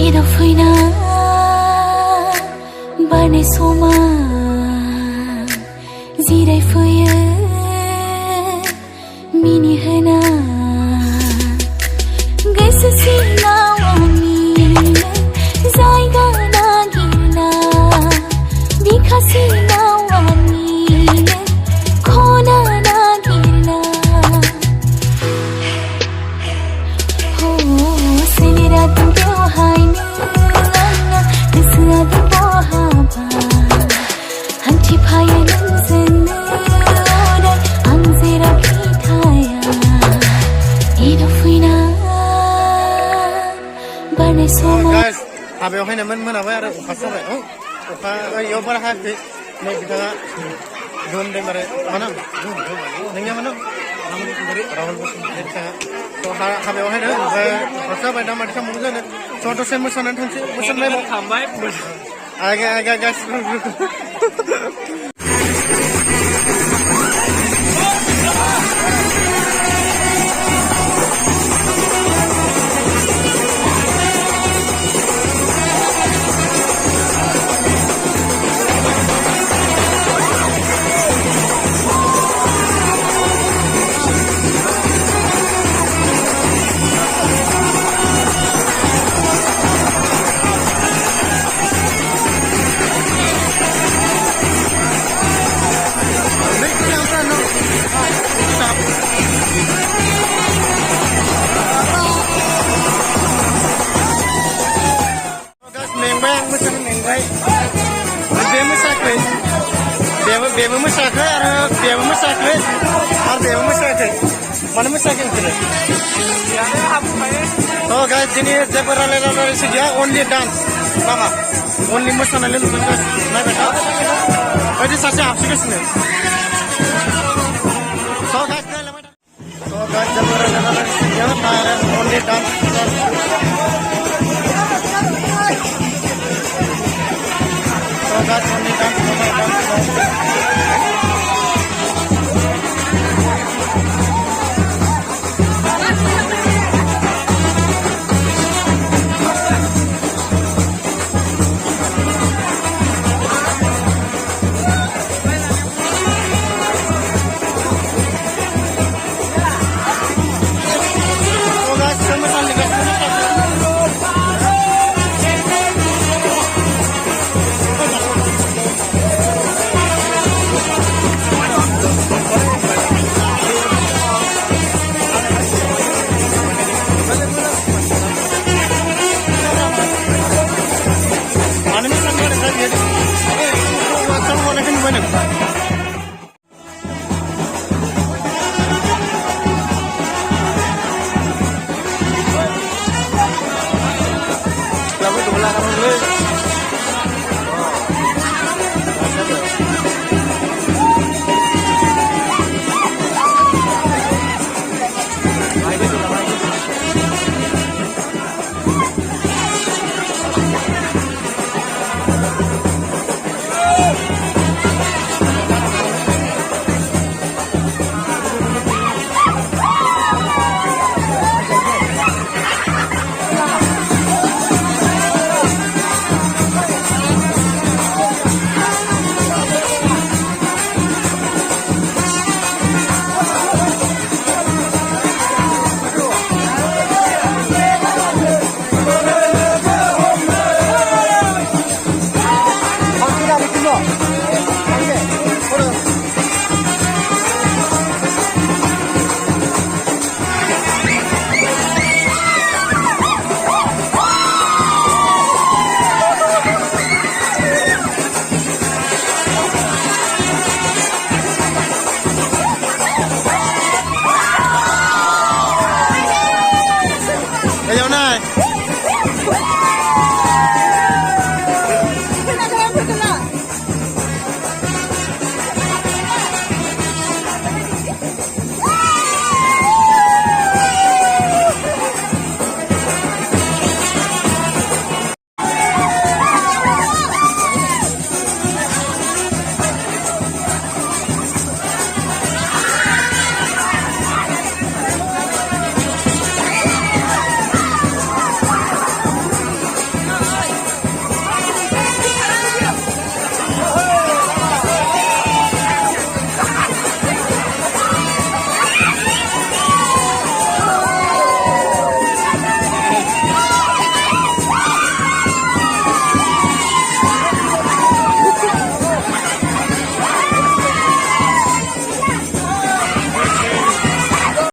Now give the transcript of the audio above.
Ida fina barne soma zirai faya mini hana gaisa sina wani zaiga na gina bikasi na wani khona na gina ho sinira tum kyo hai na nisra tum bo ha ba hanti phaya nan sen dai ang zera khithaya ida fuina barne soma guys abe ohaina man abai aro ukha sabai ukha yo bara ha te ne bitanga don de mare mana nengya mana rahul bitanga to abe ohaina ukha sabai da mari samu jane to to sen musanan thangse musan lai khambai aga guys Beba masakai, beba masakai, beba masakai. Mana masakai itu? Oh guys, ini zebra lele sih dia only dance, mama, only masana lele bukan, nah betul. Jadi saya aplikasi ni. So guys.